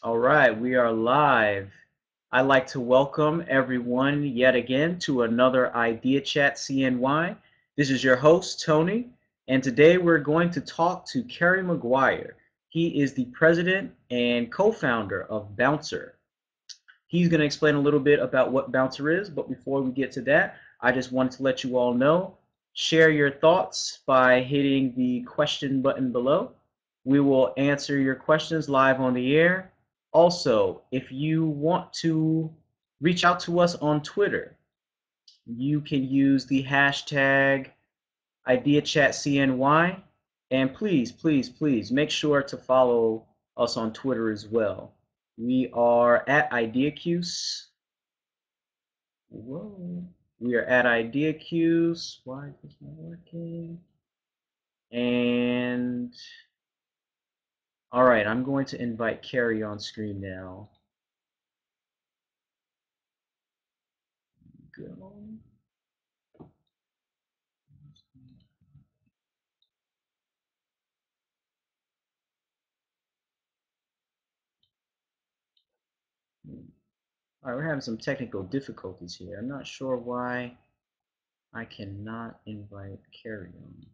All right, we are live. I'd like to welcome everyone yet again to another Idea Chat CNY. This is your host, Tony, and today we're going to talk to Kerry Maguire. He is the president and co-founder of Bouncir. He's going to explain a little bit about what Bouncir is, but before we get to that, I just wanted to let you all know, share your thoughts by hitting the question button below. We will answer your questions live on the air. Also, if you want to reach out to us on Twitter, you can use the hashtag IDEAChatCNY. And please make sure to follow us on Twitter as well. We are at IDEACUS. Whoa. We are at IDEACUS. Why is this not working? And all right, I'm going to invite Kerry on screen now. Go. All right, we're having some technical difficulties here. I'm not sure why I cannot invite Kerry on.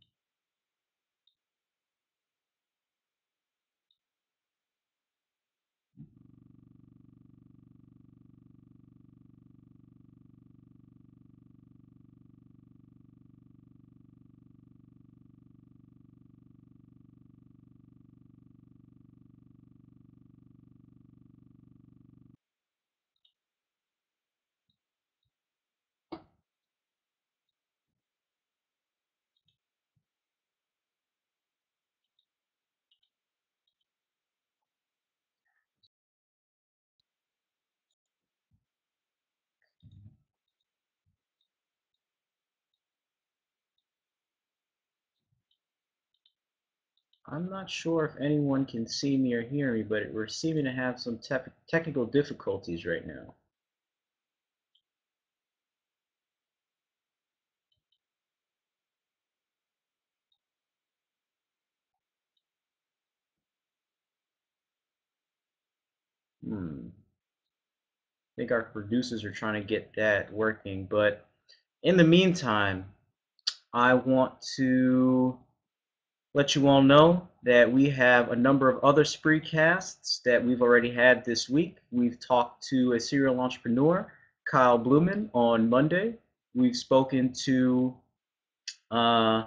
I'm not sure if anyone can see me or hear me, but we're seeming to have some technical difficulties right now. I think our producers are trying to get that working, but in the meantime, I want to let you all know that we have a number of other spreecasts that we've already had this week. We've talked to a serial entrepreneur, Kyle Blumen, on Monday. We've spoken to uh,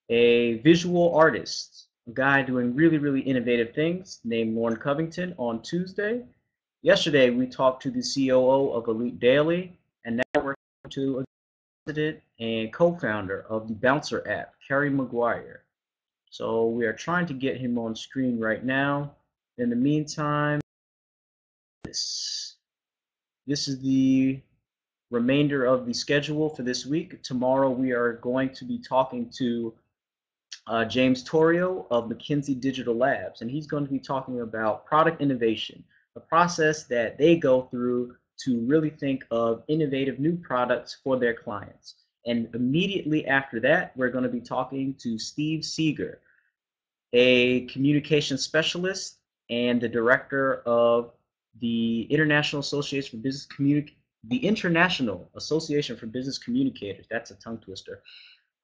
a visual artist, a guy doing really innovative things named Lauren Covington on Tuesday. Yesterday, we talked to the COO of Elite Daily, and now we're to a president and co-founder of the Bouncir app, Kerry Maguire. So we are trying to get him on screen right now. In the meantime, this is the remainder of the schedule for this week. Tomorrow we are going to be talking to James Torrio of McKinsey Digital Labs, and he's going to be talking about product innovation, the process that they go through to really think of innovative new products for their clients. And immediately after that, we're going to be talking to Steve Seeger, a communication specialist and the director of the International Association for Business the International Association for Business Communicators. That's a tongue twister.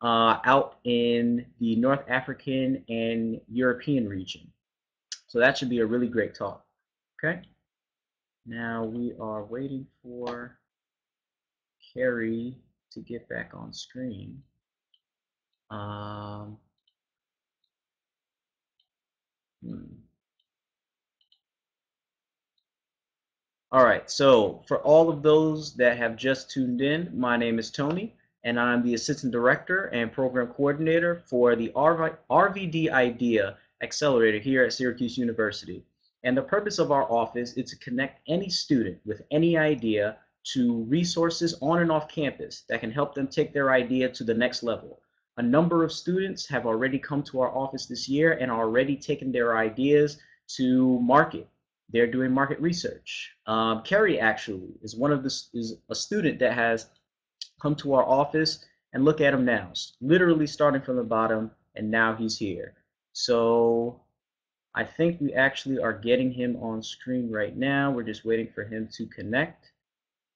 Out in the North African and European region. So that should be a really great talk. Okay. Now we are waiting for Kerry to get back on screen. Um, All right, so for all of those that have just tuned in, my name is Tony, and I'm the Assistant Director and Program Coordinator for the RVD IDEA Accelerator here at Syracuse University. And the purpose of our office is to connect any student with any idea to resources on and off campus that can help them take their idea to the next level. A number of students have already come to our office this year and are already taken their ideas to market. They're doing market research. Kerry actually is a student that has come to our office, and look at him now, literally starting from the bottom, and now he's here. So I think we actually are getting him on screen right now. We're just waiting for him to connect.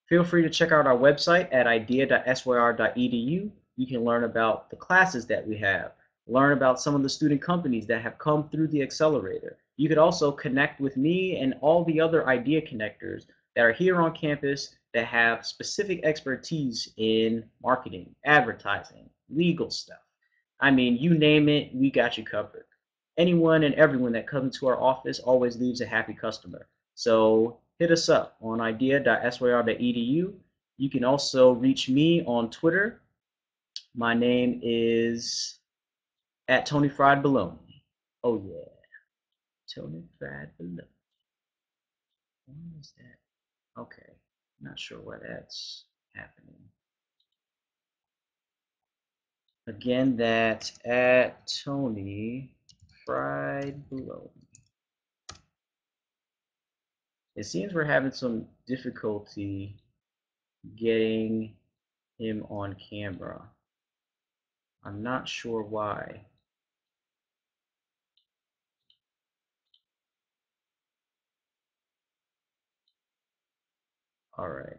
Feel free to check out our website at idea.syr.edu. You can learn about the classes that we have, learn about some of the student companies that have come through the accelerator. You could also connect with me and all the other idea connectors that are here on campus that have specific expertise in marketing, advertising, legal stuff. I mean, you name it, we got you covered. Anyone and everyone that comes to our office always leaves a happy customer. So hit us up on idea.syr.edu. You can also reach me on Twitter. My name is at Tony Fried Baloney. Oh yeah, Tony Fried Baloney. What is that? Okay, not sure why that's happening. Again, that's at Tony Fried Baloney. It seems we're having some difficulty getting him on camera. I'm not sure why. All right.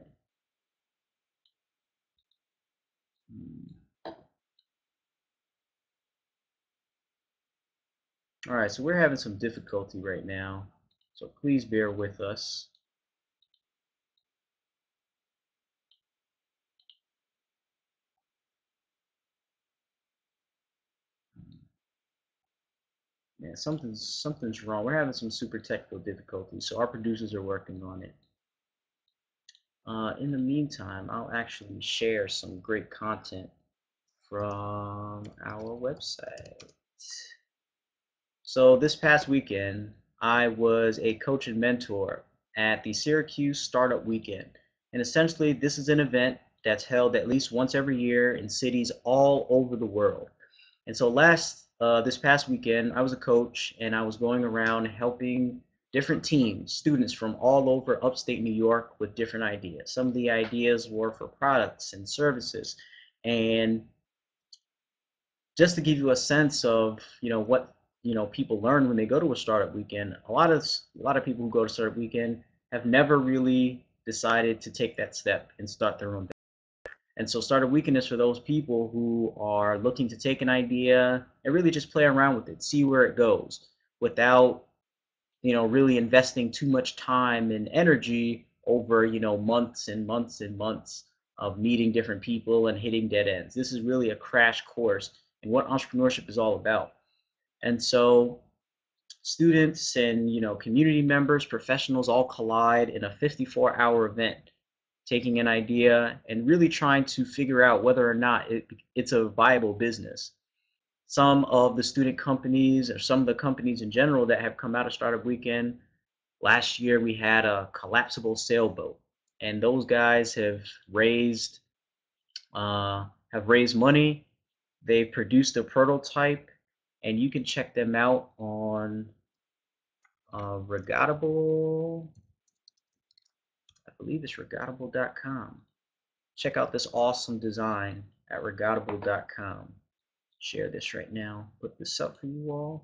All right, so we're having some difficulty right now, so please bear with us. Yeah, something's wrong. We're having some super technical difficulties, so our producers are working on it. In the meantime, I'll actually share some great content from our website. So this past weekend, I was a coach and mentor at the Syracuse Startup Weekend. And essentially, this is an event that's held at least once every year in cities all over the world. And so this past weekend, I was a coach and I was going around helping different teams, students from all over upstate New York with different ideas. Some of the ideas were for products and services. And just to give you a sense of what people learn when they go to a startup weekend, a lot of people who go to startup weekend have never really decided to take that step and start their own business. And so startup weekend is for those people who are looking to take an idea and really just play around with it, see where it goes without really investing too much time and energy over months and months and months of meeting different people and hitting dead ends. This is really a crash course in what entrepreneurship is all about. And so students and community members, professionals all collide in a 54-hour event, taking an idea and really trying to figure out whether or not it's a viable business. Some of the student companies or some of the companies in general that have come out of Startup Weekend, last year we had a collapsible sailboat, and those guys have raised money. They've produced a prototype, and you can check them out on Regattable. I believe it's regattable.com. Check out this awesome design at regattable.com. Share this right now. Put this up for you all.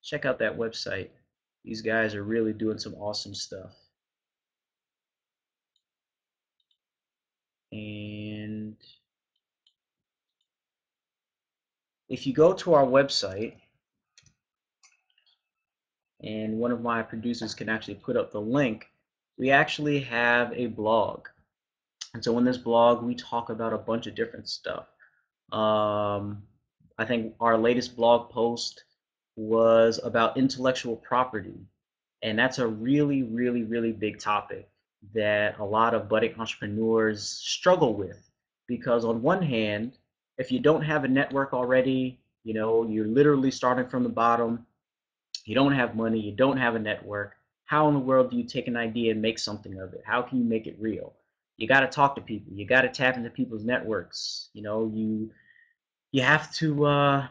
Check out that website. These guys are really doing some awesome stuff. And if you go to our website, and one of my producers can actually put up the link, we actually have a blog. And so in this blog, we talk about a bunch of different stuff. I think our latest blog post was about intellectual property. And that's a really, really, really big topic that a lot of budding entrepreneurs struggle with. Because on one hand, if you don't have a network already, you're literally starting from the bottom, you don't have money, you don't have a network. How in the world do you take an idea and make something of it? How can you make it real? You got to talk to people. You got to tap into people's networks. You have to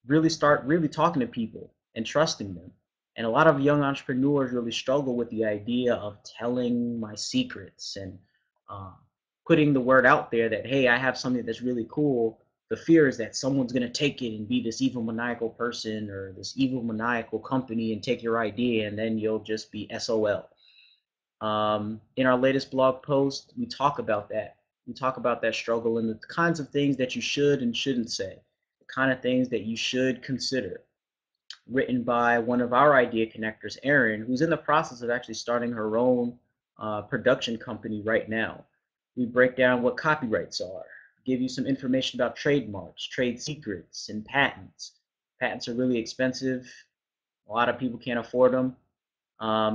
really start really talking to people and trusting them. And a lot of young entrepreneurs really struggle with the idea of telling my secrets and uh, putting the word out there that, hey, I have something that's really cool. The fear is that someone's going to take it and be this evil maniacal person or this evil maniacal company and take your idea, and then you'll just be SOL. In our latest blog post, we talk about that. We talk about that struggle and the kinds of things that you should and shouldn't say, the kind of things that you should consider. Written by one of our idea connectors, Erin, who's in the process of actually starting her own production company right now. We break down what copyrights are, give you some information about trademarks, trade secrets, and patents. Patents are really expensive. A lot of people can't afford them.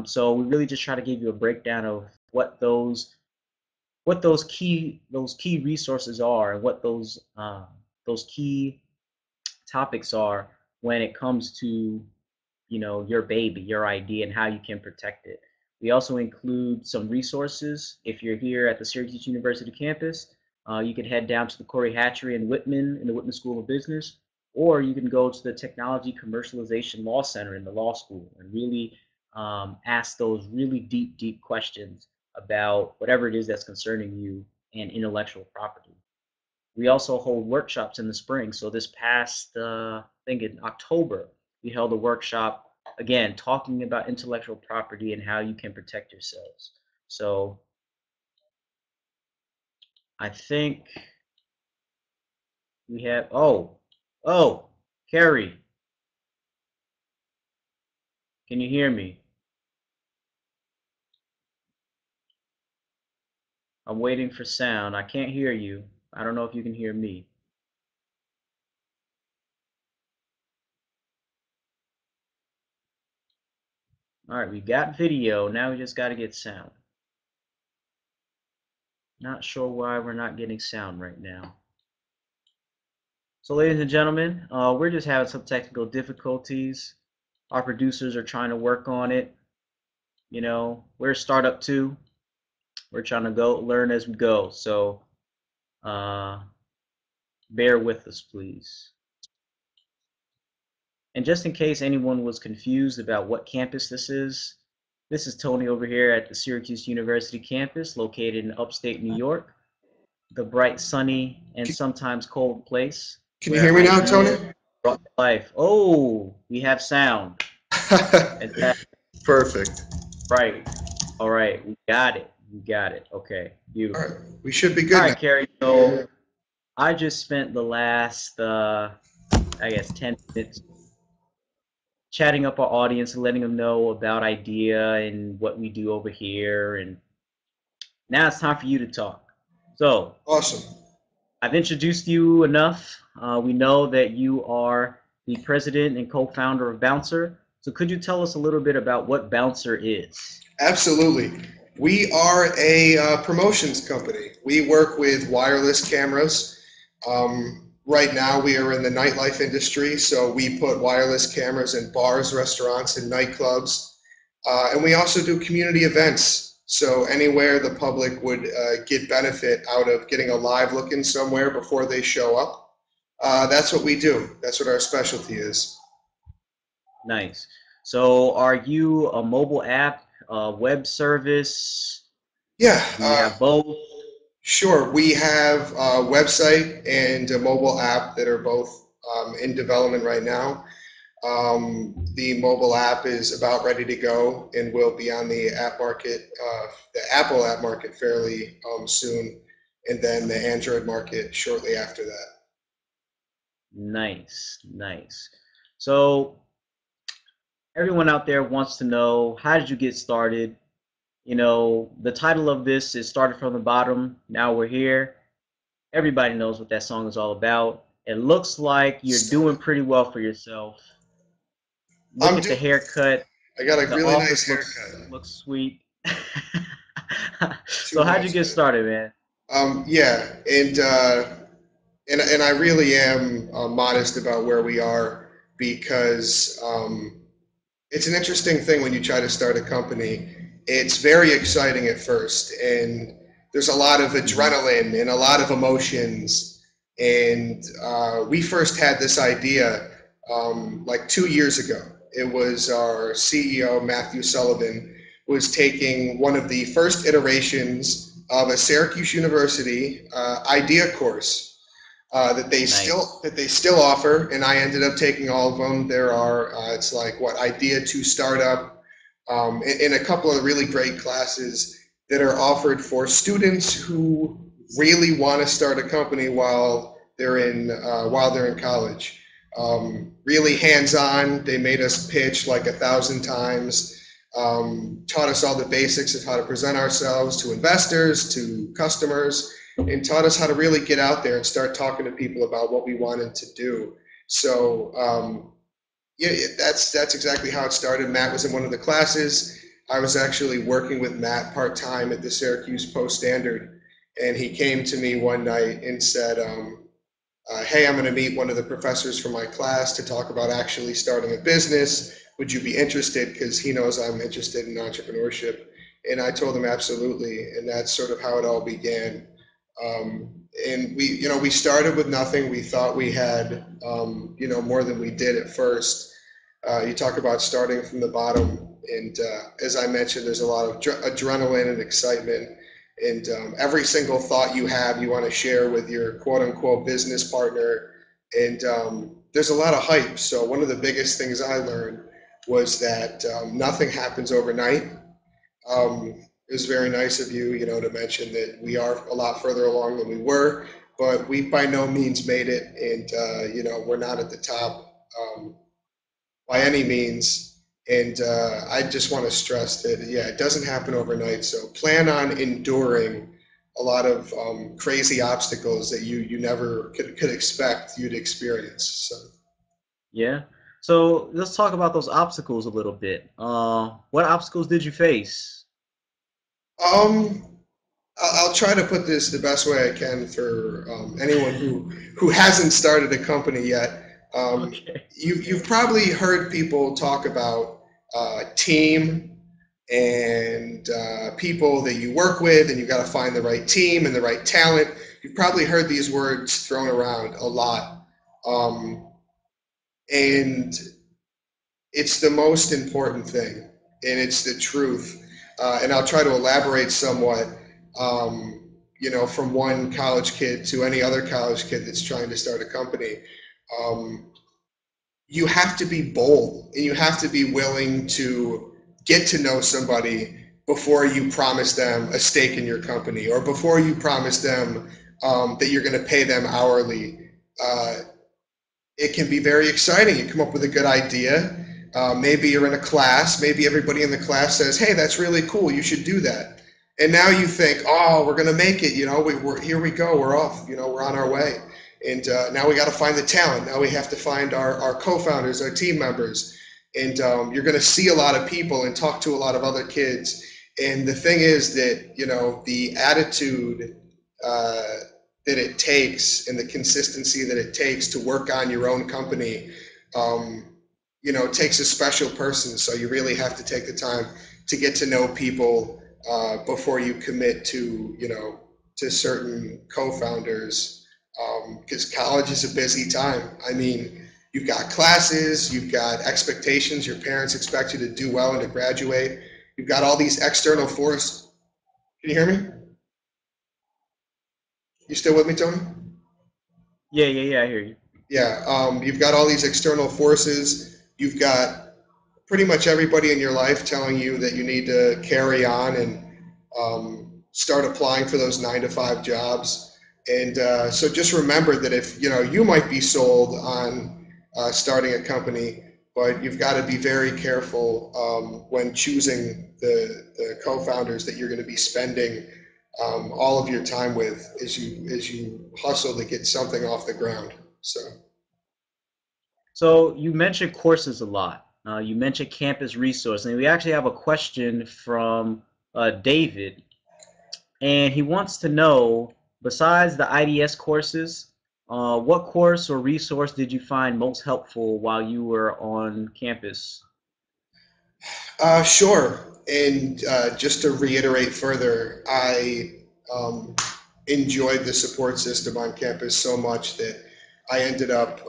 So we really just try to give you a breakdown of what those key resources are and what those key topics are when it comes to your baby, your idea, and how you can protect it. We also include some resources. If you're here at the Syracuse University campus, you can head down to the Corey Hatchery in Whitman in the Whitman School of Business, or you can go to the Technology Commercialization Law Center in the law school and really ask those really deep questions about whatever it is that's concerning you and intellectual property. We also hold workshops in the spring. So this past, I think in October, we held a workshop, again, talking about intellectual property and how you can protect yourselves. So I think we have, oh, Kerry, can you hear me? I'm waiting for sound. I can't hear you. I don't know if you can hear me. All right, we got video. Now we just got to get sound. Not sure why we're not getting sound right now. So ladies and gentlemen, we're just having some technical difficulties. Our producers are trying to work on it. We're a startup too. We're trying to go learn as we go. So bear with us, please. And just in case anyone was confused about what campus this is Tony over here at the Syracuse University campus located in upstate New York, the bright, sunny, and sometimes cold place. Can you hear me now, Tony? Brought to life. Oh, we have sound. Perfect. Right. All right. We got it. We got it. Okay. Beautiful. All right. We should be good All now. right, Kerry. So I just spent the last, I guess, 10 minutes chatting up our audience and letting them know about IDEA and what we do over here. And now it's time for you to talk. So Awesome. I've introduced you enough. We know that you are the president and co-founder of Bouncir. So could you tell us a little bit about what Bouncir is? Absolutely. We are a promotions company. We work with wireless cameras. Right now, we are in the nightlife industry, so we put wireless cameras in bars, restaurants, and nightclubs. And we also do community events. So anywhere the public would get benefit out of getting a live look in somewhere before they show up, that's what we do. That's what our specialty is. Nice. So are you a mobile app, a web service? Yeah. Do you have both? Sure. We have a website and a mobile app that are both in development right now. The mobile app is about ready to go and will be on the app market, the Apple app market fairly soon, and then the Android market shortly after that. Nice, nice. So everyone out there wants to know, how did you get started? The title of this is Started from the Bottom, Now We're Here. Everybody knows what that song is all about. It looks like you're doing pretty well for yourself. Look at the haircut. I got a The really office nice haircut. looks sweet. Too So how'd you much, get started, man? Yeah, and I really am modest about where we are because it's an interesting thing when you try to start a company. It's very exciting at first, and there's a lot of adrenaline and a lot of emotions. And we first had this idea like 2 years ago. It was our CEO, Matthew Sullivan, was taking one of the first iterations of a Syracuse University IDEA course Nice. that they still offer, and I ended up taking all of them. There are it's like what IDEA to Startup, and a couple of really great classes that are offered for students who really want to start a company while they're in college. Really hands-on. They made us pitch like 1,000 times. Taught us all the basics of how to present ourselves to investors, to customers, and taught us how to really get out there and start talking to people about what we wanted to do. So yeah, that's exactly how it started. Matt was in one of the classes. I was actually working with Matt part-time at the Syracuse Post-Standard, and he came to me one night and said, hey, I'm going to meet one of the professors from my class to talk about actually starting a business. Would you be interested? Because he knows I'm interested in entrepreneurship. And I told him absolutely. And that's sort of how it all began. And we started with nothing. We thought we had, more than we did at first. You talk about starting from the bottom. And as I mentioned, there's a lot of adrenaline and excitement. And every single thought you have, you want to share with your quote unquote business partner. And there's a lot of hype. So one of the biggest things I learned was that nothing happens overnight. It was very nice of you, to mention that we are a lot further along than we were, but we by no means made it. And, we're not at the top by any means. And I just want to stress that, yeah, it doesn't happen overnight. So plan on enduring a lot of crazy obstacles that you never could expect you'd experience. So, Yeah. So let's talk about those obstacles a little bit. What obstacles did you face? um, I'll try to put this the best way I can for anyone who hasn't started a company yet. Okay. You've probably heard people talk about team and people that you work with, and you've got to find the right team and the right talent. You've probably heard these words thrown around a lot, and it's the most important thing, and it's the truth. And I'll try to elaborate somewhat. From one college kid to any other college kid that's trying to start a company. Um, you have to be bold, and you have to be willing to get to know somebody before you promise them a stake in your company, or before you promise them that you're going to pay them hourly. Uh, it can be very exciting. You come up with a good idea. Maybe you're in a class. Maybe everybody in the class says, "Hey, that's really cool. You should do that." And now you think, "Oh, we're going to make it. We're here. We go. We're off. We're on our way." And now we got to find the talent. Now we have to find our co-founders, our team members. And you're going to see a lot of people and talk to a lot of other kids. And the thing is that, the attitude uh, that it takes and the consistency that it takes to work on your own company, takes a special person. So you really have to take the time to get to know people before you commit to certain co-founders, because college is a busy time. I mean, you've got classes, you've got expectations. Your parents expect you to do well and to graduate. You've got all these external forces. Can you hear me? You still with me, Tony? Yeah, yeah, yeah, I hear you. Yeah, you've got all these external forces. You've got pretty much everybody in your life telling you that you need to carry on and start applying for those 9 to 5 jobs. And so just remember that if you might be sold on starting a company, but you've got to be very careful when choosing the co-founders that you're going to be spending all of your time with as you hustle to get something off the ground. So. So you mentioned courses a lot. You mentioned campus resource, and we actually have a question from David, and he wants to know, besides the IDS courses, what course or resource did you find most helpful while you were on campus? Sure. And just to reiterate further, I enjoyed the support system on campus so much that I ended up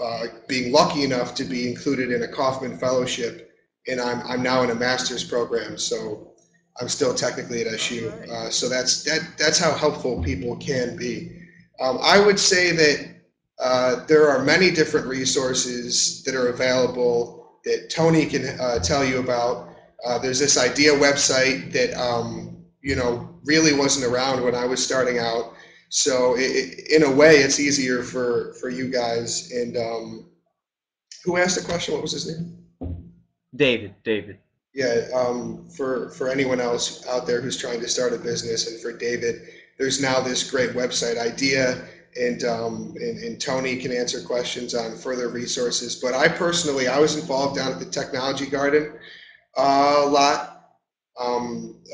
being lucky enough to be included in a Kauffman Fellowship and I'm now in a master's program, so I'm still technically at All SU. right. So that's how helpful people can be. I would say that there are many different resources that are available that Tony can tell you about. There's this IDEA website that really wasn't around when I was starting out. So in a way, it's easier for you guys. And who asked the question? What was his name? David. Yeah, for anyone else out there who's trying to start a business, and for David, there's now this great website idea, and Tony can answer questions on further resources. But I personally, I was involved down at the Technology Garden a lot.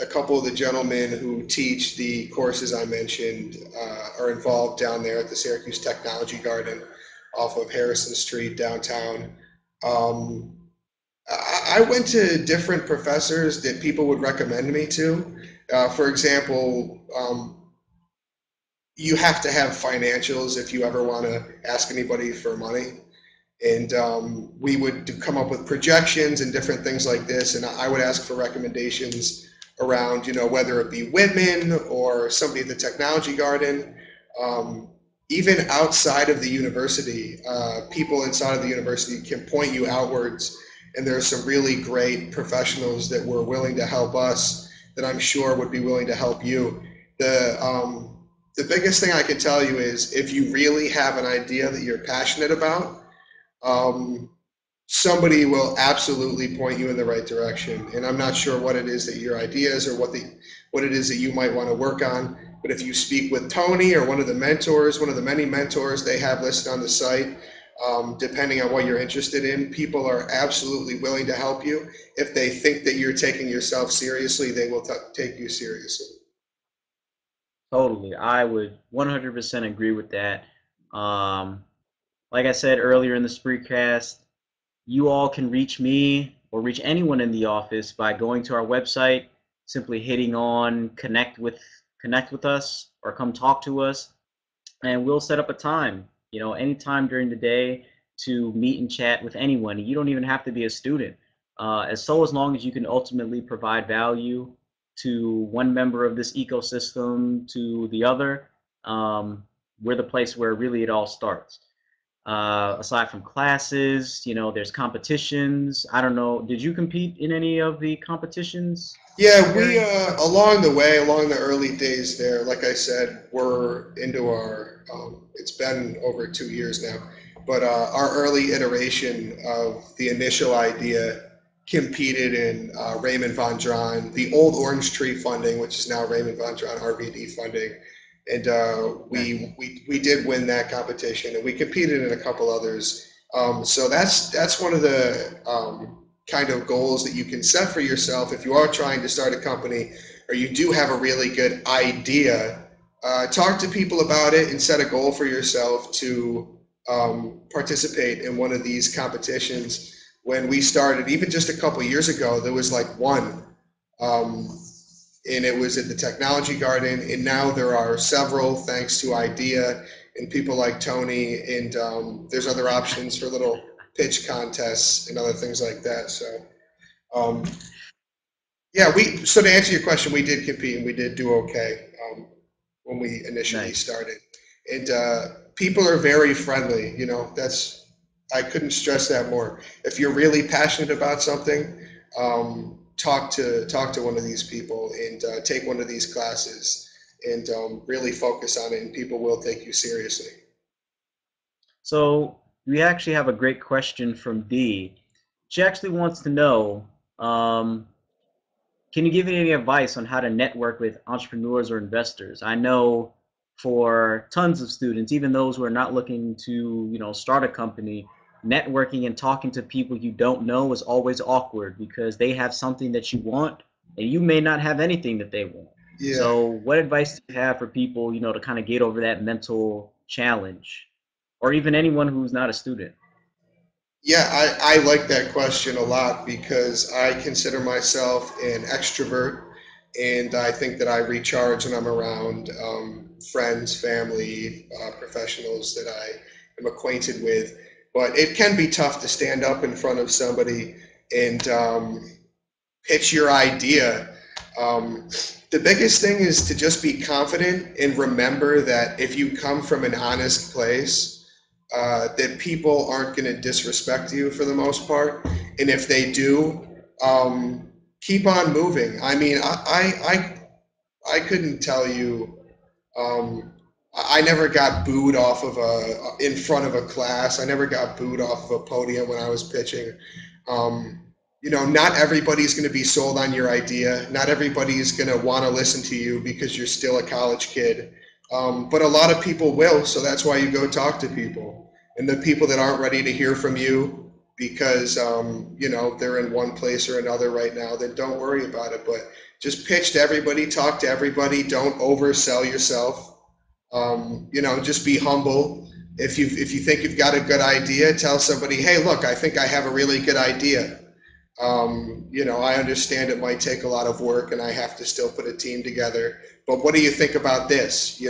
A couple of the gentlemen who teach the courses I mentioned are involved down there at the Syracuse Technology Garden off of Harrison Street downtown. Um, I went to different professors that people would recommend me to. For example, you have to have financials if you ever want to ask anybody for money. And we would come up with projections and different things like this. And I would ask for recommendations around, whether it be Whitman or somebody at the Technology Garden. Um, Even outside of the university, people inside of the university can point you outwards. And there are some really great professionals that were willing to help us that I'm sure would be willing to help you. The biggest thing I can tell you is if you really have an idea that you're passionate about, um, somebody will absolutely point you in the right direction. And I'm not sure what it is that your idea is or what it is that you might want to work on. But if you speak with Tony or one of the mentors, one of the many mentors they have listed on the site, depending on what you're interested in, people are absolutely willing to help you. If they think that you're taking yourself seriously, they will take you seriously. Totally. I would 100% agree with that. Um, like I said earlier in the Spreecast, you all can reach me or reach anyone in the office by going to our website, simply hitting on connect with us or come talk to us, and we'll set up a time, anytime during the day to meet and chat with anyone. You don't even have to be a student. As long as you can ultimately provide value to one member of this ecosystem to the other, we're the place where really it all starts. Aside from classes, there's competitions. I don't know. Did you compete in any of the competitions, Yeah, we Kerry? along the way, along the early days there, like I said, we're into our. It's been over 2 years now, but our early iteration of the initial idea competed in Raymond Von Dran, the old Orange Tree funding, which is now Raymond Von Dran RVD funding, and Nice. we did win that competition, and we competed in a couple others. So that's one of the kind of goals that you can set for yourself if you are trying to start a company or you do have a really good idea. Talk to people about it and set a goal for yourself to participate in one of these competitions. When we started, even just a couple years ago, there was like one, um, and it was at the Technology Garden. And now there are several, thanks to IDEA and people like Tony. And there's other options for little pitch contests and other things like that. So um, yeah, so to answer your question, we did compete and we did do okay when we initially Nice. started. And people are very friendly. I couldn't stress that more. If you're really passionate about something, talk to one of these people and take one of these classes and really focus on it, and people will take you seriously. So we actually have a great question from Dee. She actually wants to know, um, can you give me any advice on how to network with entrepreneurs or investors? I know for tons of students, even those who are not looking to, start a company, networking and talking to people you don't know is always awkward because they have something that you want and you may not have anything that they want. Yeah. So what advice do you have for people, to kind of get over that mental challenge? Or even anyone who's not a student? Yeah, I like that question a lot because I consider myself an extrovert, and I think that I recharge when I'm around friends, family, professionals that I am acquainted with. But it can be tough to stand up in front of somebody and pitch your idea. Um, the biggest thing is to just be confident and remember that if you come from an honest place, that people aren't going to disrespect you for the most part. And if they do, keep on moving. I mean, I couldn't tell you. Um, I never got booed off of in front of a class. I never got booed off of a podium when I was pitching. Um, not everybody's going to be sold on your idea. Not everybody's going to want to listen to you because you're still a college kid. But a lot of people will, so that's why you go talk to people. And the people that aren't ready to hear from you because, they're in one place or another right now, then don't worry about it. But just pitch to everybody, talk to everybody. Don't oversell yourself. Just be humble. If you think you've got a good idea, tell somebody, hey, look, I think I have a really good idea. I understand it might take a lot of work and I have to still put a team together, but what do you think about this?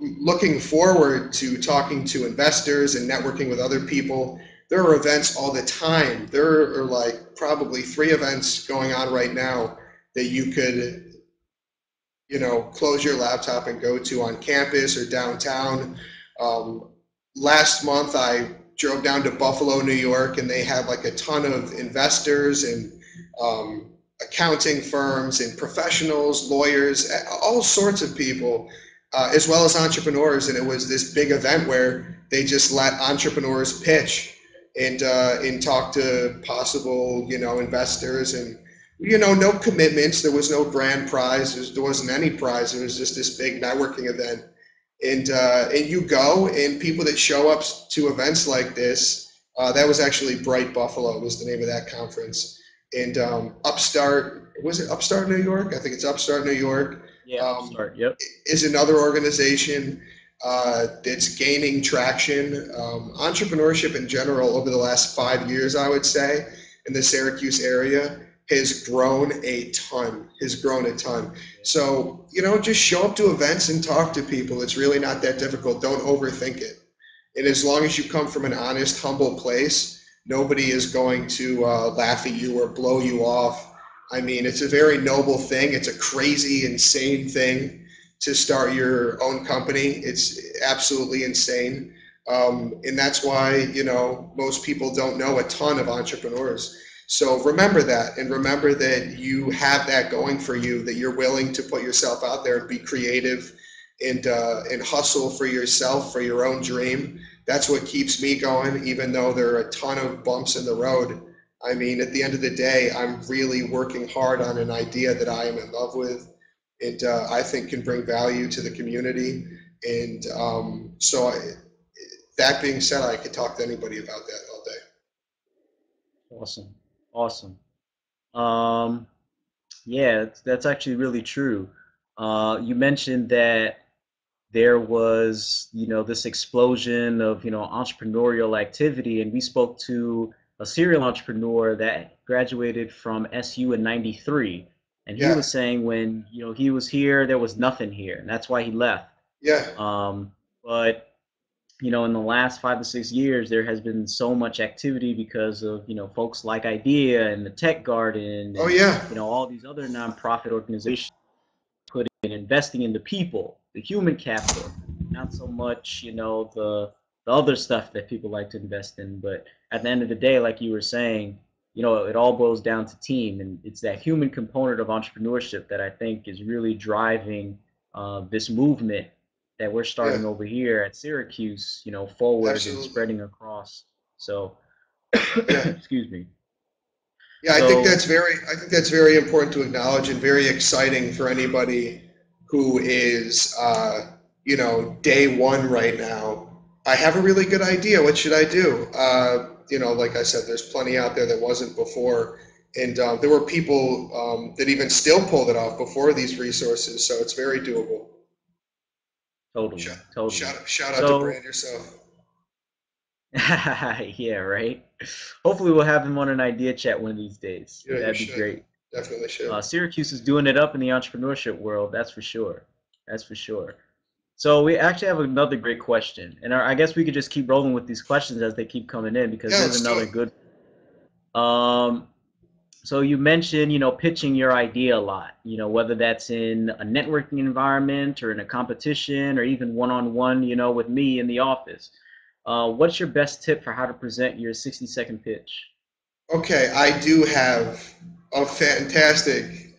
Looking forward to talking to investors and networking with other people. There are events all the time. There are like probably 3 events going on right now that you could, close your laptop and go to on campus or downtown. Um, Last month, I drove down to Buffalo, New York, and they had like a ton of investors and accounting firms and professionals, lawyers, all sorts of people, as well as entrepreneurs. And it was this big event where they just let entrepreneurs pitch and talk to possible, investors and no commitments. There was no grand prize. There wasn't any prize. It was just this big networking event. And you go, and people that show up to events like this, that was actually Bright Buffalo was the name of that conference. And Upstart, was it Upstart New York? I think it's Upstart New York. Yeah, Upstart. Yep. Is another organization that's gaining traction. Entrepreneurship in general over the last 5 years, I would say, in the Syracuse area has grown a ton, So, just show up to events and talk to people. It's really not that difficult. Don't overthink it. And as long as you come from an honest, humble place, nobody is going to laugh at you or blow you off. I mean, it's a very noble thing. It's a crazy, insane thing to start your own company. It's absolutely insane. And that's why, most people don't know a ton of entrepreneurs. So remember that, and remember that you have that going for you, that you're willing to put yourself out there and be creative and hustle for yourself, for your own dream. That's what keeps me going, even though there are a ton of bumps in the road. I mean, at the end of the day, I'm really working hard on an idea that I am in love with and I think can bring value to the community. And that being said, I could talk to anybody about that all day. Awesome. Awesome. Um, yeah, that's actually really true. You mentioned that there was, this explosion of, entrepreneurial activity, and we spoke to a serial entrepreneur that graduated from SU in '93, and he Yeah, was saying when, he was here, there was nothing here, and that's why he left. yeah, But in the last 5 to 6 years, there has been so much activity because of, folks like IDEA and the Tech Garden oh and, yeah, all these other nonprofit organizations put in investing in the people, the human capital, not so much, the other stuff that people like to invest in. But at the end of the day, like you were saying, it all boils down to team, and it's that human component of entrepreneurship that I think is really driving this movement that we're yeah, starting over here at Syracuse, forward and absolutely. spreading across. So, Yeah. excuse me. Yeah, So, I think that's very important to acknowledge and very exciting for anybody who is, day one right now. I have a really good idea. What should I do? Like I said, there's plenty out there that wasn't before, and there were people that even still pulled it off before these resources. So it's very doable. totally, Shout, totally. shout out to So, Brand yourself. yeah, right. Hopefully, we'll have him on an idea chat one of these days. Yeah, you That'd be should. great. Definitely should. Syracuse is doing it up in the entrepreneurship world. That's for sure. That's for sure. So we actually have another great question, and I guess we could just keep rolling with these questions as they keep coming in because Yeah, there's let's do another it. good. Um, so you mentioned, pitching your idea a lot, whether that's in a networking environment or in a competition or even one-on-one, with me in the office. What's your best tip for how to present your 60-second pitch? Okay, I do have a fantastic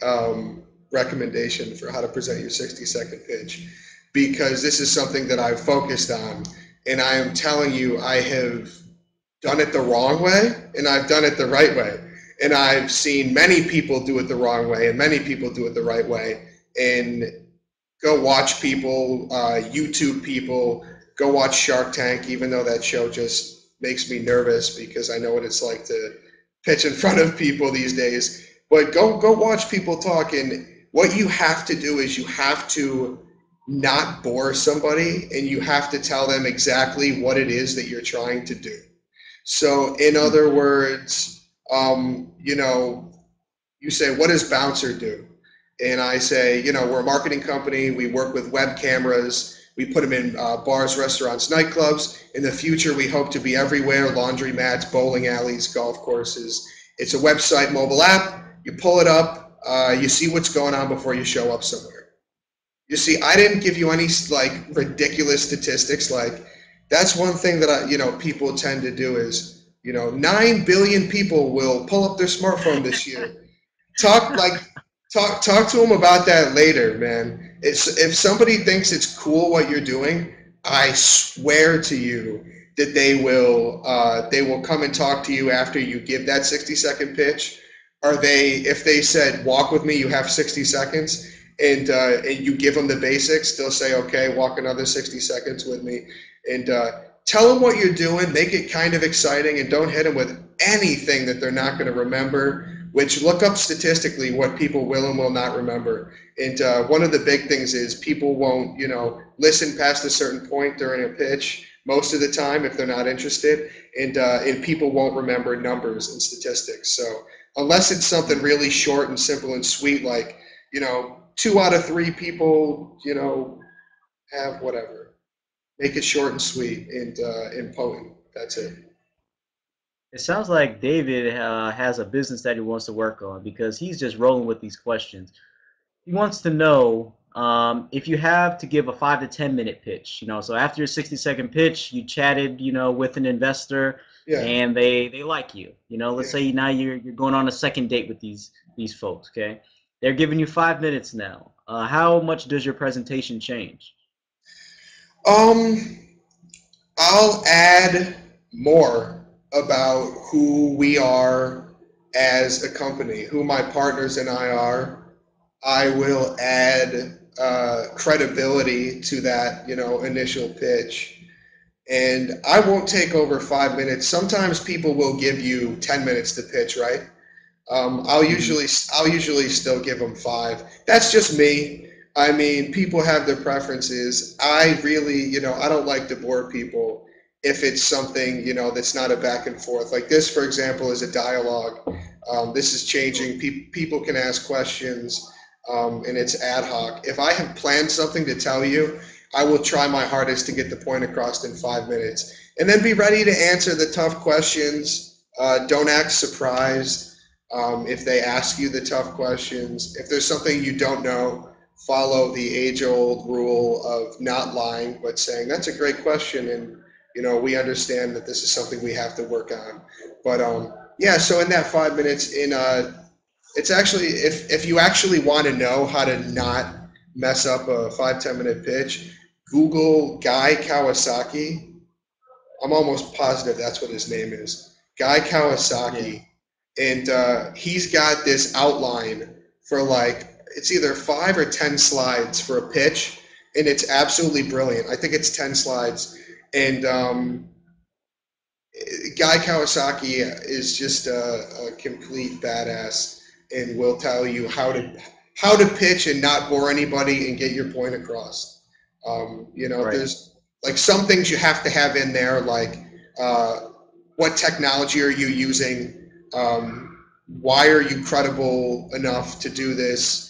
recommendation for how to present your 60-second pitch because this is something that I've focused on. And I am telling you, I have done it the wrong way and I've done it the right way. And I've seen many people do it the wrong way and many people do it the right way. And go watch people, YouTube people, go watch Shark Tank, even though that show just makes me nervous because I know what it's like to pitch in front of people these days. But go watch people talk, and what you have to do is you have to not bore somebody, and you have to tell them exactly what it is that you're trying to do. So, in Hmm. other words, you say, what does Bouncir do? And I say, we're a marketing company. We work with web cameras. We put them in bars, restaurants, nightclubs. In the future, we hope to be everywhere: laundromats, bowling alleys, golf courses. It's a website, mobile app. You pull it up. You see what's going on before you show up somewhere. You see, I didn't give you any like ridiculous statistics. Like that's one thing that people tend to do is 9 billion people will pull up their smartphone this year. Talk like talk to them about that later, man. It's if somebody thinks it's cool what you're doing, I swear to you that they will come and talk to you after you give that 60-second pitch. Are they if they said walk with me, you have 60 seconds, and you give them the basics, they'll say okay, walk another 60 seconds with me, and tell them what you're doing, make it kind of exciting, and don't hit them with anything that they're not going to remember, which look up statistically what people will and will not remember. And one of the big things is people won't, listen past a certain point during a pitch most of the time if they're not interested, and people won't remember numbers and statistics. So unless it's something really short and simple and sweet, like 2 out of 3 people, have whatever. Make it short and sweet and potent. That's it. It sounds like David has a business that he wants to work on because he's just rolling with these questions. He wants to know if you have to give a 5 to 10 minute pitch. So after your 60-second pitch, you chatted, with an investor, Yeah, and they like you. Let's yeah. say now you're going on a second date with these folks. Okay, they're giving you 5 minutes now. How much does your presentation change? Um, I'll add more about who we are as a company, who my partners and I are. I will add credibility to that, initial pitch. And I won't take over 5 minutes. Sometimes people will give you 10 minutes to pitch, right? I'll Hmm. usually I'll usually still give them 5. That's just me. I mean, people have their preferences. I really, I don't like to bore people if it's something, that's not a back and forth. Like this, for example, is a dialogue. This is changing. People can ask questions, and it's ad hoc. If I have planned something to tell you, I will try my hardest to get the point across in 5 minutes, and then be ready to answer the tough questions. Don't act surprised if they ask you the tough questions. If there's something you don't know, follow the age-old rule of not lying, but saying that's a great question, and we understand that this is something we have to work on. But yeah, so in that 5 minutes, it's actually if you actually want to know how to not mess up a 5-10 minute pitch, Google Guy Kawasaki. I'm almost positive that's what his name is. Guy Yeah. Kawasaki, and he's got this outline for like it's either 5 or 10 slides for a pitch, and it's absolutely brilliant. I think it's 10 slides, and Guy Kawasaki is just a complete badass, and will tell you how to pitch and not bore anybody and get your point across. Right. There's like some things you have to have in there, like uh, what technology are you using? Why are you credible enough to do this?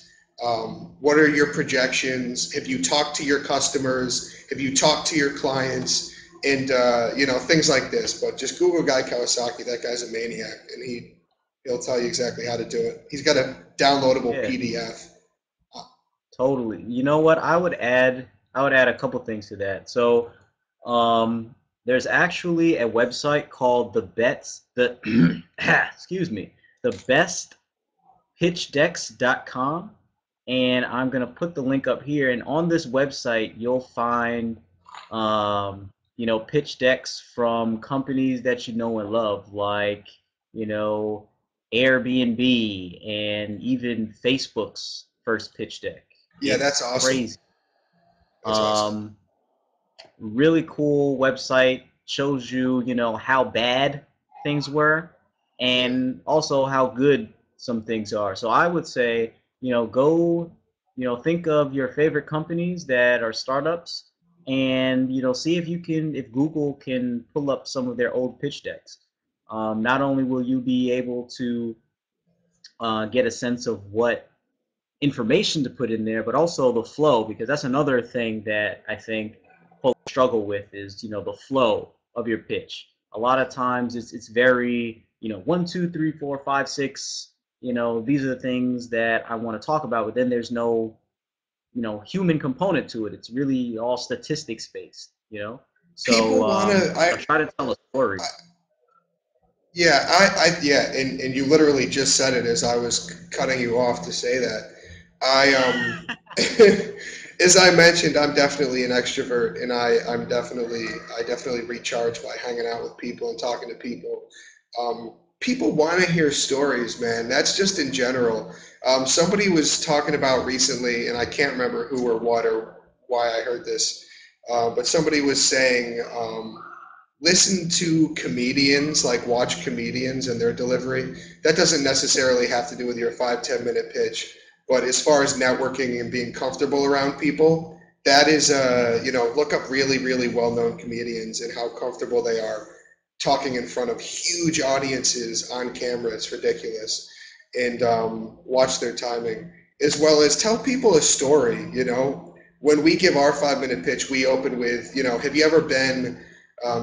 What are your projections? Have you talked to your customers? Have you talked to your clients? And things like this. But just Google Guy Kawasaki. That guy's a maniac, and He'll tell you exactly how to do it. He's got a downloadable Yeah, PDF. totally. You know what? I would add a couple things to that. So, there's actually a website called the excuse me, the bestpitchdecks.com, and I'm gonna put the link up here. And on this website, you'll find, pitch decks from companies that you know and love, like, you know, Airbnb and even Facebook's first pitch deck. Yeah, that's It's awesome. crazy. That's awesome. Um, Really cool website, shows you, how bad things were Yeah. and also how good some things are. So I would say, go, think of your favorite companies that are startups and, see if Google can pull up some of their old pitch decks. Not only will you be able to get a sense of what information to put in there, but also the flow, because that's another thing that I think folks struggle with is, the flow of your pitch. A lot of times it's very, one, two, three, four, five, six, these are the things that I want to talk about, but then there's no, human component to it. It's really all statistics based, So People want to. try to tell a story. Yeah, yeah, and you literally just said it as I was cutting you off to say that. As I mentioned, I'm definitely an extrovert, and I definitely recharge by hanging out with people and talking to people. People want to hear stories, man. That's just in general. Somebody was talking about recently, and I can't remember who or what or why I heard this, but somebody was saying, listen to comedians, like watch comedians and their delivery. That doesn't necessarily have to do with your 5-10 minute pitch, but as far as networking and being comfortable around people, that is look up really, really well-known comedians and how comfortable they are talking in front of huge audiences on camera. It's ridiculous. And watch their timing, as well as tell people a story. When we give our 5-minute pitch, we open with, have you ever been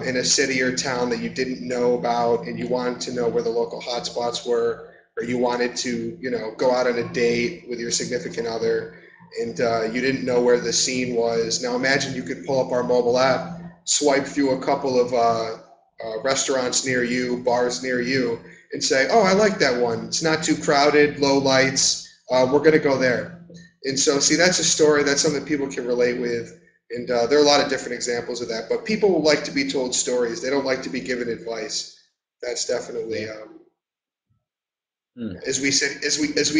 in a city or town that you didn't know about and you wanted to know where the local hotspots were, or you wanted to, go out on a date with your significant other and you didn't know where the scene was. Now imagine you could pull up our mobile app, swipe through a couple of restaurants near you, bars near you, and say, oh, I like that one. It's not too crowded, low lights. We're going to go there. And so, see, that's a story. That's something people can relate with. And there are a lot of different examples of that. But people like to be told stories. They don't like to be given advice. That's definitely Yeah. Mm. as we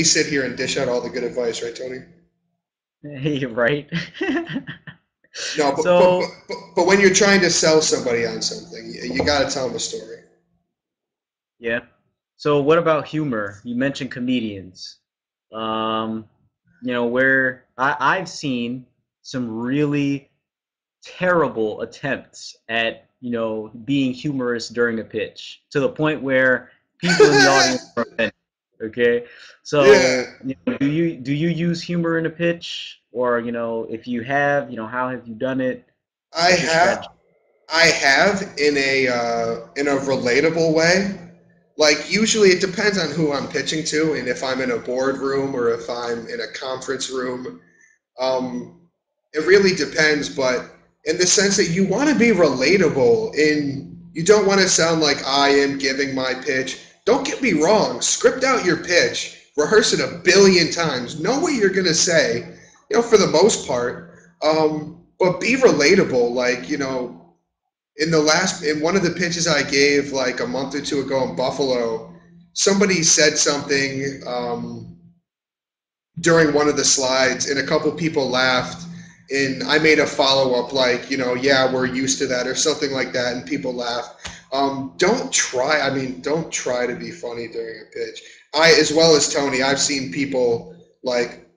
sit here and dish out all the good advice, right, Tony? Hey, right. No, So, but when you're trying to sell somebody on something, you got to tell them a story. yeah. So what about humor? You mentioned comedians. Um, where I've seen some really terrible attempts at, being humorous during a pitch to the point where people in the audience are offended. Okay. Yeah, So, do you use humor in a pitch? Or, if you have, how have you done it? I What's your strategy? have. I have in a relatable way. Like usually it depends on who I'm pitching to and if I'm in a boardroom or if I'm in a conference room. Um, it really depends, but in the sense that you want to be relatable and you don't want to sound like I am giving my pitch. Don't get me wrong, script out your pitch, rehearse it a billion times, know what you're going to say, for the most part. But be relatable, like, in one of the pitches I gave like a month or two ago in Buffalo, somebody said something during one of the slides, and a couple people laughed, and I made a follow up like, yeah, we're used to that or something like that, and people laughed. Don't try to be funny during a pitch. As well as Tony, I've seen people like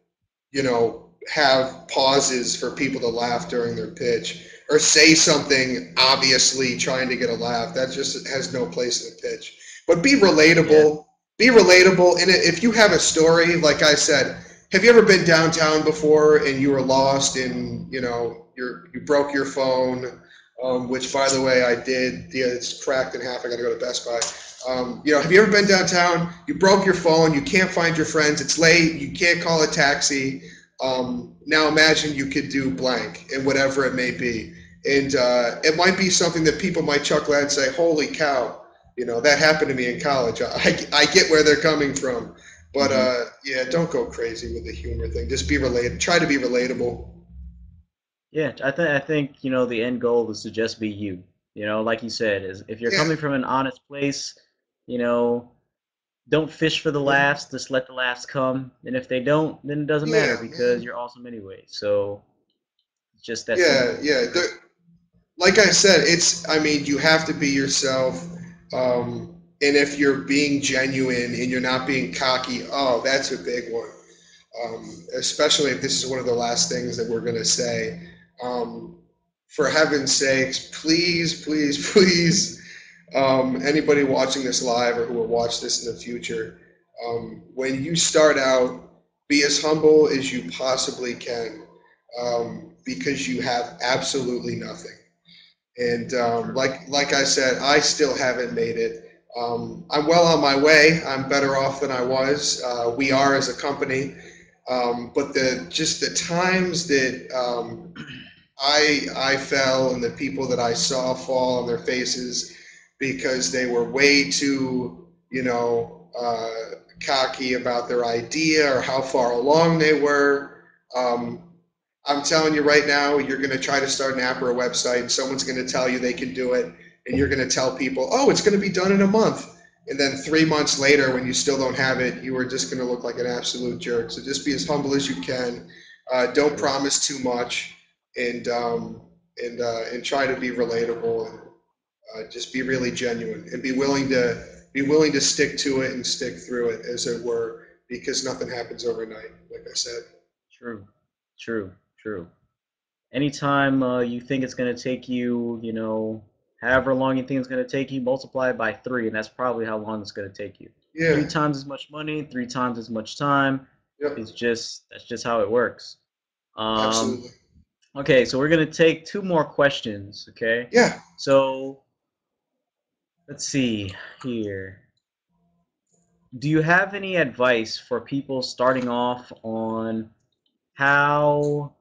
have pauses for people to laugh during their pitch or say something obviously trying to get a laugh. That just has no place in a pitch. But be Yeah. relatable. Be relatable. And if you have a story, like I said, have you ever been downtown before and you were lost and you broke your phone? which by the way I did. Yeah, it's cracked in half. I got to go to Best Buy. Have you ever been downtown? You broke your phone. You can't find your friends. It's late. You can't call a taxi. Now imagine you could do blank and whatever it may be. And it might be something that people might chuckle at and say, "Holy cow!" That happened to me in college. I get where they're coming from, but Hmm. yeah, don't go crazy with the humor thing. Just be related. Try to be relatable. Yeah, I think the end goal is to just be you. Like you said, is if you're Yeah. coming from an honest place, you know, don't fish for the Mhm. laughs. Just let the laughs come, and if they don't, then it doesn't matter Yeah, because man. you're awesome anyway. So it's just that Yeah, simple, yeah. right? Like I said, I mean, you have to be yourself. And if you're being genuine and you're not being cocky, oh, that's a big one. Especially if this is one of the last things that we're going to say. Um, for heaven's sakes, please, please, please, anybody watching this live or who will watch this in the future, when you start out, be as humble as you possibly can, because you have absolutely nothing. And True. like I said, I still haven't made it. I'm well on my way. I'm better off than I was. We are as a company, but the times that I fell and the people that I saw fall on their faces because they were way too cocky about their idea or how far along they were. Um, I'm telling you right now, you're going to try to start an app or a website, and someone's going to tell you they can do it, and you're going to tell people, oh, it's going to be done in a month. And then 3 months later, when you still don't have it, you are just going to look like an absolute jerk. So just be as humble as you can. Don't True. promise too much, and and try to be relatable, and just be really genuine, and be willing to stick to it and stick through it, as it were, because nothing happens overnight, like I said. True. True. True. Anytime you think it's going to take you, however long you think it's going to take you, multiply it by three, and that's probably how long it's going to take you. Three Yeah. times as much money, three times as much time. Yep. That's just how it works. Um, Absolutely. okay, so we're going to take two more questions. Okay, Yeah. so let's see here. Do you have any advice for people starting off on how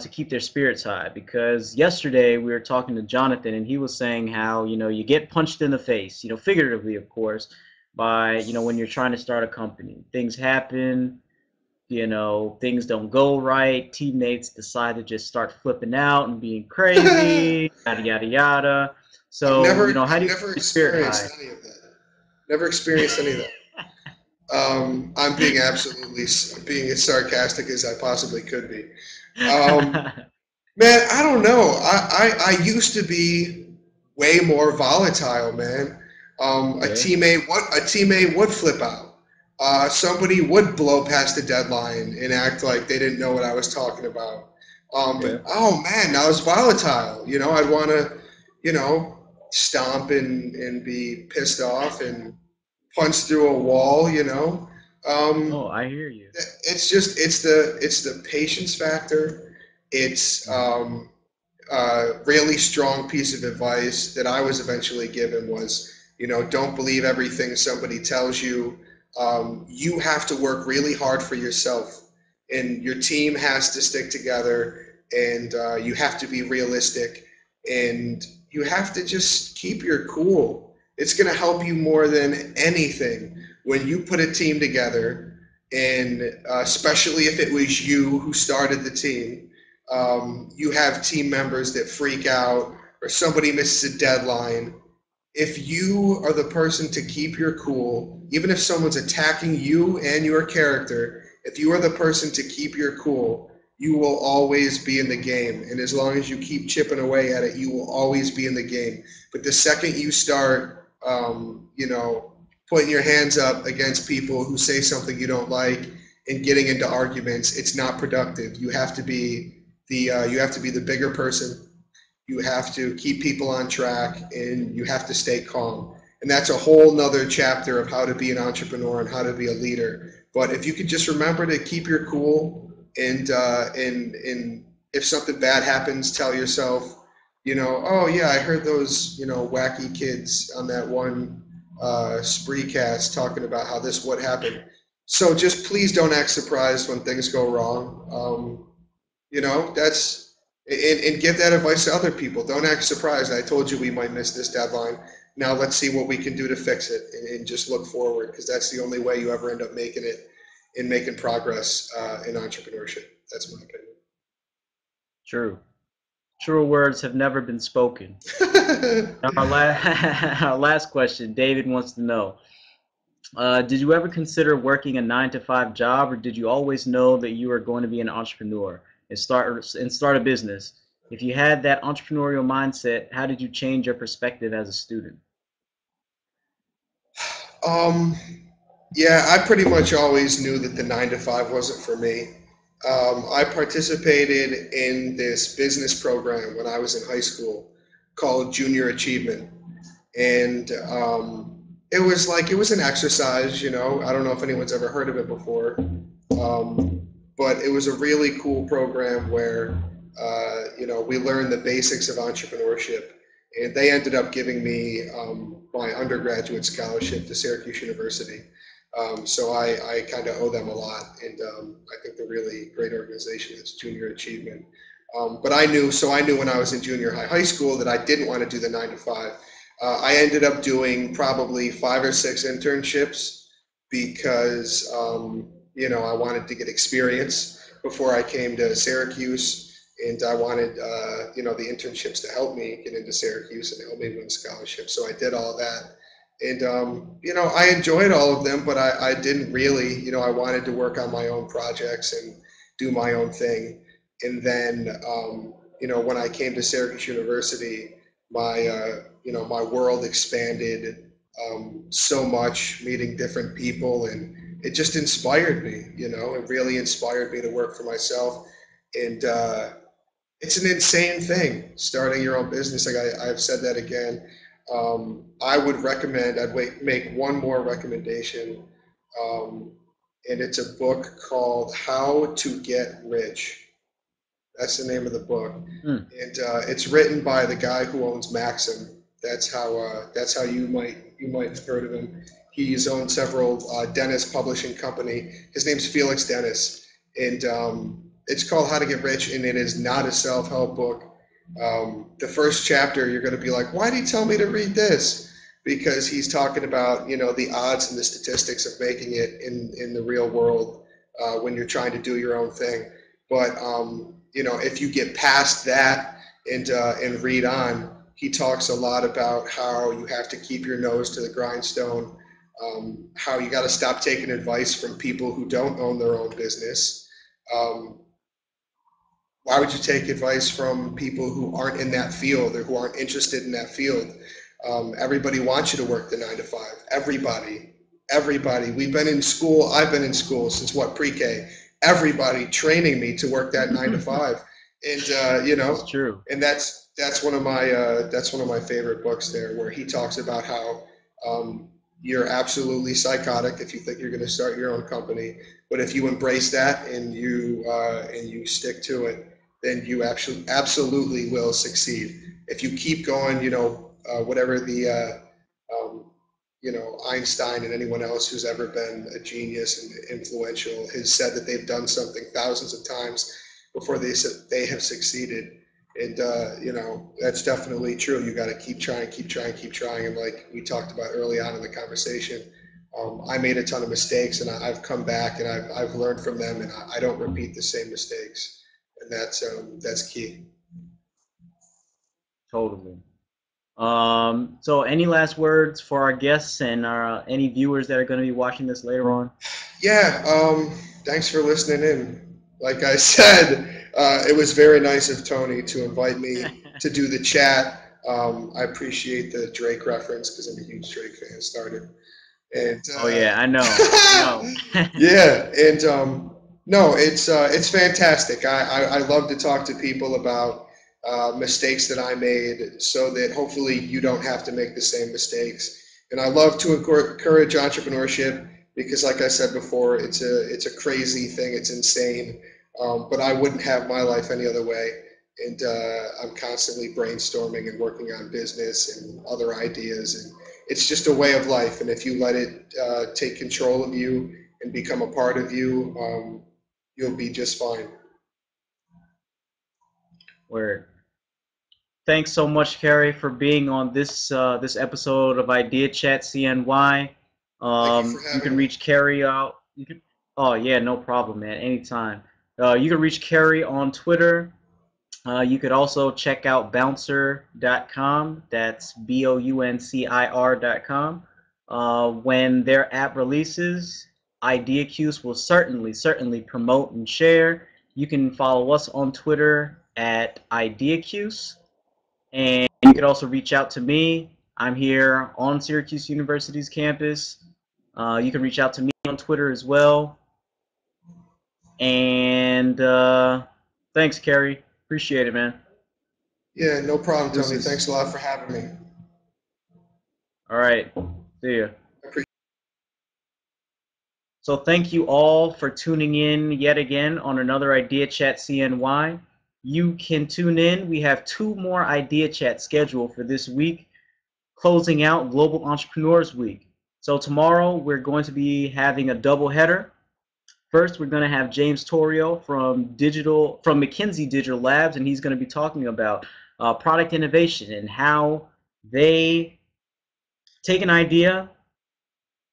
to keep their spirits high? Because yesterday we were talking to Jonathan, and he was saying how you get punched in the face, figuratively, of course, by when you're trying to start a company. Things happen, things don't go right. Teammates decide to just start flipping out and being crazy, yada yada yada. So how I've do you keep never your spirit experienced high? any of that. Never experienced any of that. I'm being as sarcastic as I possibly could be. Um, Man, I don't know. I used to be way more volatile, man. A Okay. teammate would flip out. Somebody would blow past the deadline and act like they didn't know what I was talking about. But Okay. oh man, I was volatile. I'd want to, you know, stomp and be pissed off and punch through a wall. Oh, Um, I hear you. it's the patience factor. It's Hmm. really strong piece of advice that I was eventually given was, don't believe everything somebody tells you. You have to work really hard for yourself, and your team has to stick together, and you have to be realistic, and you have to just keep your cool. It's going to help you more than anything when you put a team together, and especially if it was you who started the team. You have team members that freak out or somebody misses a deadline. If you are the person to keep your cool, even if someone's attacking you and your character, if you are the person to keep your cool, you will always be in the game. And as long as you keep chipping away at it, you will always be in the game. But the second you start, putting your hands up against people who say something you don't like and getting into arguments, it's not productive. You have to be the bigger person. You have to keep people on track, and you have to stay calm. And that's a whole nother chapter of how to be an entrepreneur and how to be a leader. But if you could just remember to keep your cool, and if something bad happens, tell yourself, oh yeah, I heard those, wacky kids on that one Spreecast talking about how this would happen. So just please don't act surprised when things go wrong. That's and give that advice to other people. Don't act surprised. I told you we might miss this deadline. Now let's see what we can do to fix it, and just look forward, because that's the only way you ever end up making it and making progress in entrepreneurship. That's my True. Truer words have never been spoken. opinion. Our last question, David wants to know, did you ever consider working a 9 to 5 job, or did you always know that you were going to be an entrepreneur and start a business? If you had that entrepreneurial mindset, how did you change your perspective as a student? um, Yeah, I pretty much always knew that the 9 to 5 wasn't for me. I participated in this business program when I was in high school called Junior Achievement. And it was an exercise, I don't know if anyone's ever heard of it before. But it was a really cool program where, we learned the basics of entrepreneurship. And they ended up giving me my undergraduate scholarship to Syracuse University. So I kind of owe them a lot, and I think they're really great organization. It's Junior Achievement. But I knew when I was in junior high school that I didn't want to do the 9 to 5. I ended up doing probably 5 or 6 internships because, I wanted to get experience before I came to Syracuse. And I wanted, the internships to help me get into Syracuse and help me win scholarships. So I did all that. And, I enjoyed all of them, but I didn't really, I wanted to work on my own projects and do my own thing. And then, when I came to Syracuse University, my world expanded so much, meeting different people, and it just inspired me. It really inspired me to work for myself. And it's an insane thing, starting your own business. Like I've said that again. I would recommend, make one more recommendation, um, and it's a book called How to Get Rich. That's the name of the book, Hmm. and it's written by the guy who owns Maxim. That's how you might have heard of him. He's owned several Dennis Publishing Company. His name's Felix Dennis, and it's called How to Get Rich, and it is not a self-help book. The first chapter, you're going to be like, why did he tell me to read this? Because he's talking about the odds and the statistics of making it in the real world when you're trying to do your own thing. But if you get past that and read on, he talks a lot about how you have to keep your nose to the grindstone, how you got to stop taking advice from people who don't own their own business. Um, why would you take advice from people who aren't in that field or who aren't interested in that field? Everybody wants you to work the 9 to 5. Everybody. We've been in school. I've been in school since pre-K. Everybody training me to work that 9 to 5, and It's true. and that's one of my favorite books there, where he talks about how you're absolutely psychotic if you think you're going to start your own company, but if you embrace that and you stick to it, then you actually absolutely will succeed. If you keep going, whatever um, Einstein and anyone else who's ever been a genius and influential has said that they've done something thousands of times before they have succeeded. And that's definitely true. You got to keep trying, keep trying, keep trying. And like we talked about early on in the conversation, I made a ton of mistakes, and I've come back and I've learned from them, and I don't repeat the same mistakes. And that's key. Totally. So any last words for our guests and our any viewers that are going to be watching this later on? Yeah, thanks for listening in. Like I said, it was very nice of Tony to invite me to do the chat. I appreciate the Drake reference because I'm a huge Drake fan. Started, and Oh yeah, I know. I know. yeah, and no, it's fantastic. I love to talk to people about mistakes that I made, so that hopefully you don't have to make the same mistakes. And I love to encourage entrepreneurship because, like I said before, it's a crazy thing. It's insane, but I wouldn't have my life any other way. and I'm constantly brainstorming and working on business and other ideas. And it's just a way of life. And if you let it take control of you and become a part of you, you'll be just fine. Word. Thanks so much, Kerry, for being on this episode of Idea Chat CNY. Thank you for You can having me. reach Kerry out. You can, oh yeah, no problem, man. Anytime. You can reach Kerry on Twitter. You could also check out Bouncir.com. That's Bouncir.com. When their app releases, IDEAChatCNY will certainly promote and share. You can follow us on Twitter at IDEAChatCNY. And you could also reach out to me. I'm here on Syracuse University's campus. You can reach out to me on Twitter as well. And thanks, Kerry. Appreciate it, man. Yeah, no problem, This Tony. is Thanks a lot for having me. all right. See ya. I appreciate So thank you all for tuning in yet again on another Idea Chat CNY. You can tune in. We have 2 more Idea Chat scheduled for this week, closing out Global Entrepreneurs Week. So tomorrow we're going to be having a double header. First, we're going to have James Torrio from McKinsey Digital Labs, and he's going to be talking about product innovation and how they take an idea,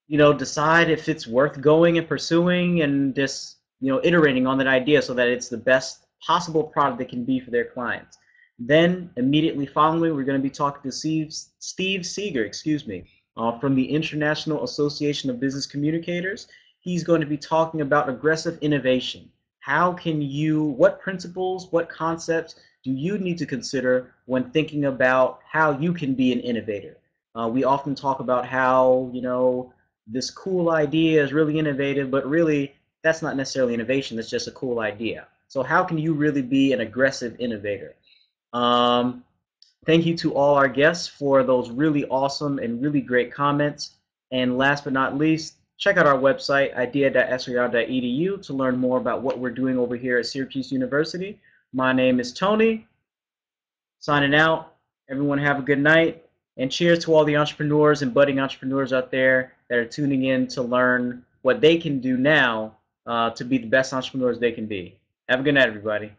decide if it's worth going and pursuing, and just iterating on that idea so that it's the best possible product it can be for their clients. Then immediately following, we're going to be talking to Steve Seeger, from the International Association of Business Communicators. He's going to be talking about aggressive innovation. What principles, what concepts do you need to consider when thinking about how you can be an innovator? We often talk about how, this cool idea is really innovative, but really that's not necessarily innovation. That's just a cool idea. So how can you really be an aggressive innovator? Um, Thank you to all our guests for those really awesome and really great comments. And last but not least, check out our website, idea.syr.edu, to learn more about what we're doing over here at Syracuse University. My name is Tony, signing out. Everyone have a good night. And cheers to all the entrepreneurs and budding entrepreneurs out there that are tuning in to learn what they can do now to be the best entrepreneurs they can be. Have a good night, everybody.